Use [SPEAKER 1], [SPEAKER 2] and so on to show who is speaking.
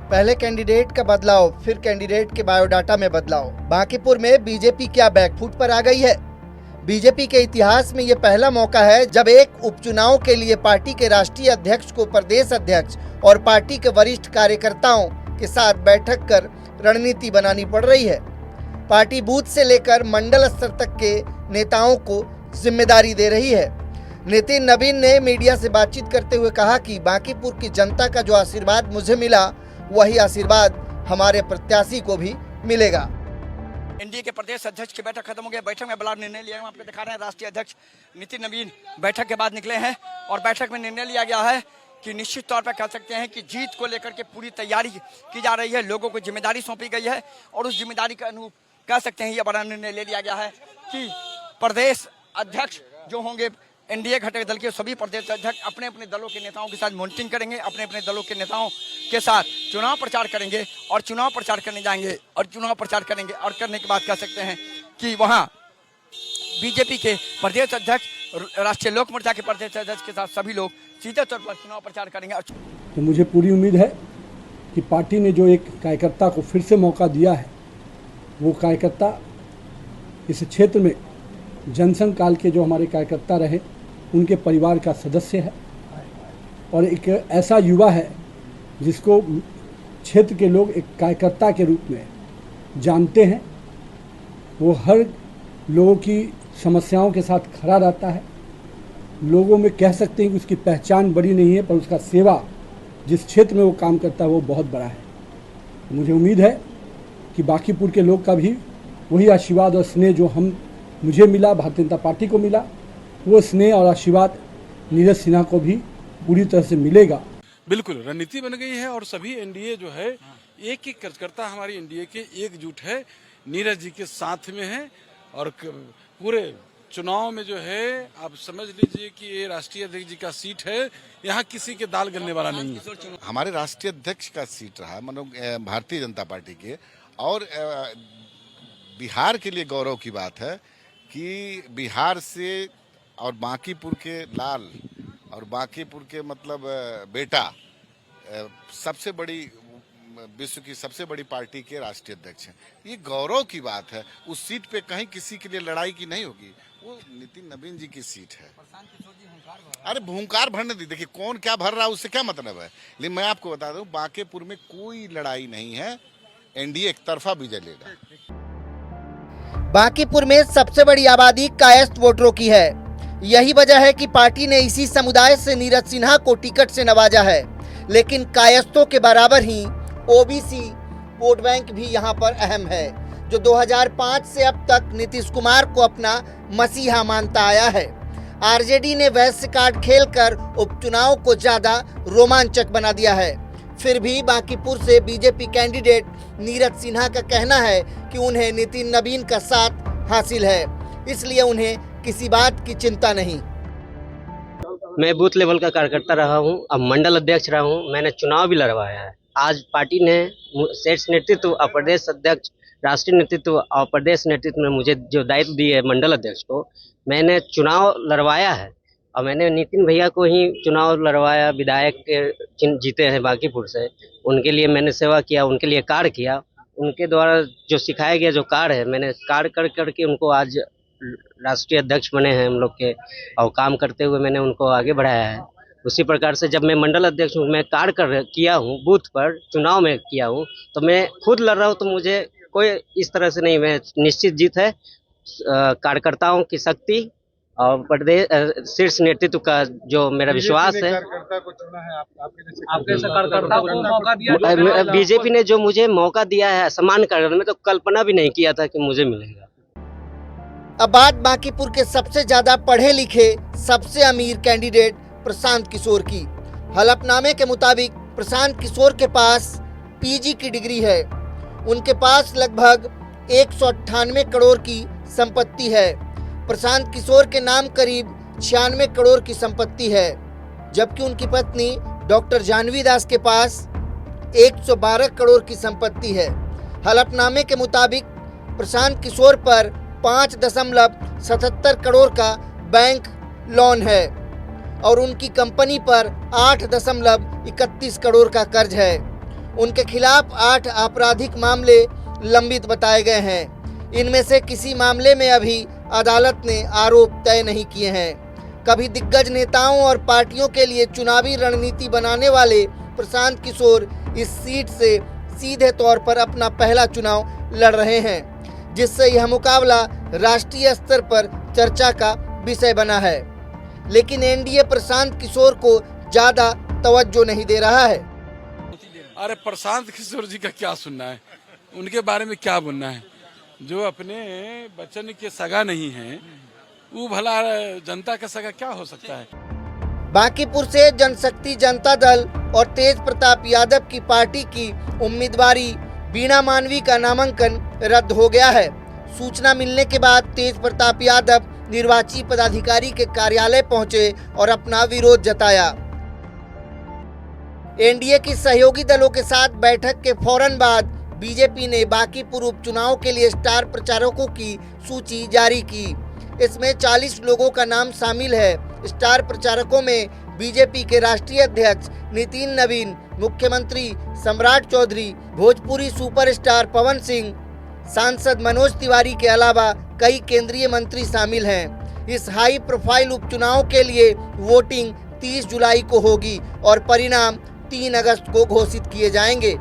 [SPEAKER 1] पहले कैंडिडेट का बदलाव, फिर कैंडिडेट के बायोडाटा में बदलाव। बांकीपुर में बीजेपी क्या बैकफुट पर आ गई है? बीजेपी के इतिहास में ये पहला मौका है जब एक उपचुनाव के लिए पार्टी के राष्ट्रीय अध्यक्ष को प्रदेश अध्यक्ष और पार्टी के वरिष्ठ कार्यकर्ताओं के साथ बैठक कर रणनीति बनानी पड़ रही है। पार्टी बूथ से लेकर मंडल स्तर तक के नेताओं को जिम्मेदारी दे रही है। नितिन नवीन ने मीडिया से बातचीत करते हुए कहा कि बांकीपुर की जनता का जो आशीर्वाद मुझे मिला, वही आशीर्वाद हमारे प्रत्याशी को भी मिलेगा।
[SPEAKER 2] एनडीए के प्रदेश अध्यक्ष की बैठक खत्म हो गई। बैठक में बड़ा निर्णय लिया है। आपको दिखा रहे हैं राष्ट्रीय अध्यक्ष नितिन नवीन बैठक के बाद निकले हैं और बैठक में निर्णय लिया गया है कि निश्चित तौर पर कह सकते हैं कि जीत को लेकर के पूरी तैयारी की जा रही है। लोगों को जिम्मेदारी सौंपी गई है और उस जिम्मेदारी के अनुरूप कह सकते हैं यह बड़ा निर्णय ले लिया गया है कि प्रदेश अध्यक्ष जो होंगे एनडीए घटक दल के सभी प्रदेश अध्यक्ष अपने अपने दलों के नेताओं के साथ मॉनिटरिंग करेंगे, अपने अपने दलों के नेताओं के साथ चुनाव प्रचार करेंगे और चुनाव प्रचार करने जाएंगे और चुनाव प्रचार करेंगे और करने के बाद कह सकते हैं कि वहाँ बीजेपी के प्रदेश अध्यक्ष, राष्ट्रीय लोक मोर्चा के प्रदेश अध्यक्ष के साथ सभी लोग सीधे तौर पर चुनाव प्रचार करेंगे।
[SPEAKER 3] तो मुझे पूरी उम्मीद है कि पार्टी ने जो एक कार्यकर्ता को फिर से मौका दिया है, वो कार्यकर्ता इस क्षेत्र में जनसंघ काल के जो हमारे कार्यकर्ता रहे उनके परिवार का सदस्य है और एक ऐसा युवा है जिसको क्षेत्र के लोग एक कार्यकर्ता के रूप में जानते हैं। वो हर लोगों की समस्याओं के साथ खड़ा रहता है। लोगों में कह सकते हैं कि उसकी पहचान बड़ी नहीं है, पर उसका सेवा जिस क्षेत्र में वो काम करता है वो बहुत बड़ा है। मुझे उम्मीद है कि बांकीपुर के लोग का भी वही आशीर्वाद और स्नेह जो मुझे मिला, भारतीय जनता पार्टी को मिला, वो स्नेह और आशीर्वाद नीरज सिन्हा को भी पूरी तरह से मिलेगा।
[SPEAKER 4] बिल्कुल रणनीति बन गई है और सभी एनडीए जो है एक एक कार्यकर्ता हमारी एनडीए के एकजुट है, नीरज जी के साथ में है और पूरे चुनाव में जो है आप समझ लीजिए कि ये राष्ट्रीय अध्यक्ष जी का सीट है, यहाँ किसी के दाल गलने वाला नहीं है।
[SPEAKER 5] हमारे राष्ट्रीय अध्यक्ष का सीट रहा भारतीय जनता पार्टी के, और बिहार के लिए गौरव की बात है कि बिहार से और बांकीपुर के लाल और बांकीपुर के मतलब बेटा सबसे बड़ी विश्व की सबसे बड़ी पार्टी के राष्ट्रीय अध्यक्ष हैं। ये गौरव की बात है। उस सीट पे कहीं किसी के लिए लड़ाई की नहीं होगी, वो नितिन नवीन जी की सीट है। अरे भूंकार भरने दी, देखिए कौन क्या भर रहा है उससे क्या मतलब है। लेकिन मैं आपको बता दूं बांकीपुर में कोई लड़ाई नहीं है, एनडीए एक तरफा विजय लेगा।
[SPEAKER 1] बांकीपुर में सबसे बड़ी आबादी कायस्थ वोटरों की है। यही वजह है कि पार्टी ने इसी समुदाय से नीरज सिन्हा को टिकट से नवाजा है। लेकिन कायस्थों के बराबर ही ओबीसी वोट बैंक भी यहां पर अहम है, जो 2005 से अब तक नीतीश कुमार को अपना मसीहा मानता आया है। आरजेडी ने वैश्य कार्ड खेलकर उपचुनाव को ज्यादा रोमांचक बना दिया है। फिर भी बांकीपुर से बीजेपी कैंडिडेट नीरज सिन्हा का कहना है कि उन्हें नितिन नवीन का साथ हासिल है, इसलिए उन्हें किसी बात की चिंता नहीं।
[SPEAKER 6] मैं बूथ लेवल का कार्यकर्ता रहा हूं, अब मंडल अध्यक्ष रहा हूं, मैंने चुनाव भी लड़वाया है। आज पार्टी ने शीर्ष नेतृत्व और प्रदेश अध्यक्ष, राष्ट्रीय नेतृत्व और प्रदेश नेतृत्व में मुझे जो दायित्व दिए है मंडल अध्यक्ष को, मैंने चुनाव लड़वाया है और मैंने नितिन भैया को ही चुनाव लड़वाया। विधायक के जीते हैं बांकीपुर से, उनके लिए मैंने सेवा किया, उनके लिए कार्य किया। उनके द्वारा जो सिखाया गया जो कार्य है, मैंने कार्य कर करके उनको आज राष्ट्रीय अध्यक्ष बने हैं हम लोग के, और काम करते हुए मैंने उनको आगे बढ़ाया है। उसी प्रकार से जब मैं मंडल अध्यक्ष हूँ, मैं कार्य किया हूँ, बूथ पर चुनाव में किया हूँ, तो मैं खुद लड़ रहा हूँ, तो मुझे कोई इस तरह से नहीं, मैं निश्चित जीत है। कार्यकर्ताओं की शक्ति और प्रदेश शीर्ष नेतृत्व का जो मेरा विश्वास है। बीजेपी ने जो मुझे मौका दिया है सम्मान करने में, तो कल्पना भी नहीं किया था कि मुझे मिलेगा।
[SPEAKER 1] अब बात बांकीपुर के सबसे ज्यादा पढ़े लिखे, सबसे अमीर कैंडिडेट प्रशांत किशोर की। हलफनामे के मुताबिक प्रशांत किशोर के पास पीजी की डिग्री है। उनके पास लगभग 198 करोड़ की संपत्ति है। प्रशांत किशोर के नाम करीब 96 करोड़ की संपत्ति है, जबकि उनकी पत्नी डॉक्टर जानवी दास के पास 112 करोड़ की संपत्ति है। हलफनामे के मुताबिक प्रशांत किशोर पर 5.77 करोड़ का बैंक लोन है और उनकी कंपनी पर 8.31 करोड़ का कर्ज है। उनके खिलाफ 8 आपराधिक मामले लंबित बताए गए हैं। इनमें से किसी मामले में अभी अदालत ने आरोप तय नहीं किए हैं। कभी दिग्गज नेताओं और पार्टियों के लिए चुनावी रणनीति बनाने वाले प्रशांत किशोर इस सीट से सीधे तौर पर अपना पहला चुनाव लड़ रहे हैं, जिससे यह मुकाबला राष्ट्रीय स्तर पर चर्चा का विषय बना है। लेकिन एनडीए प्रशांत किशोर को ज्यादा तवज्जो नहीं दे रहा है।
[SPEAKER 4] अरे प्रशांत किशोर जी का क्या सुनना है, उनके बारे में क्या बोलना है। जो अपने बच्चन के सगा नहीं है, वो भला जनता का सगा क्या हो सकता है।
[SPEAKER 1] बांकीपुर से जनशक्ति जनता दल और तेज प्रताप यादव की पार्टी की उम्मीदवारी बीणा मानवी का नामांकन रद्द हो गया है। सूचना मिलने के बाद तेज प्रताप यादव निर्वाची पदाधिकारी के कार्यालय पहुंचे और अपना विरोध जताया। एनडीए की सहयोगी दलों के साथ बैठक के फौरन बाद बीजेपी ने बांकीपुर उपचुनाव के लिए स्टार प्रचारकों की सूची जारी की। इसमें 40 लोगों का नाम शामिल है। स्टार प्रचारकों में बीजेपी के राष्ट्रीय अध्यक्ष नितिन नवीन, मुख्यमंत्री सम्राट चौधरी, भोजपुरी सुपरस्टार पवन सिंह, सांसद मनोज तिवारी के अलावा कई केंद्रीय मंत्री शामिल हैं। इस हाई प्रोफाइल उपचुनाव के लिए वोटिंग 30 जुलाई को होगी और परिणाम 3 अगस्त को घोषित किए जाएंगे।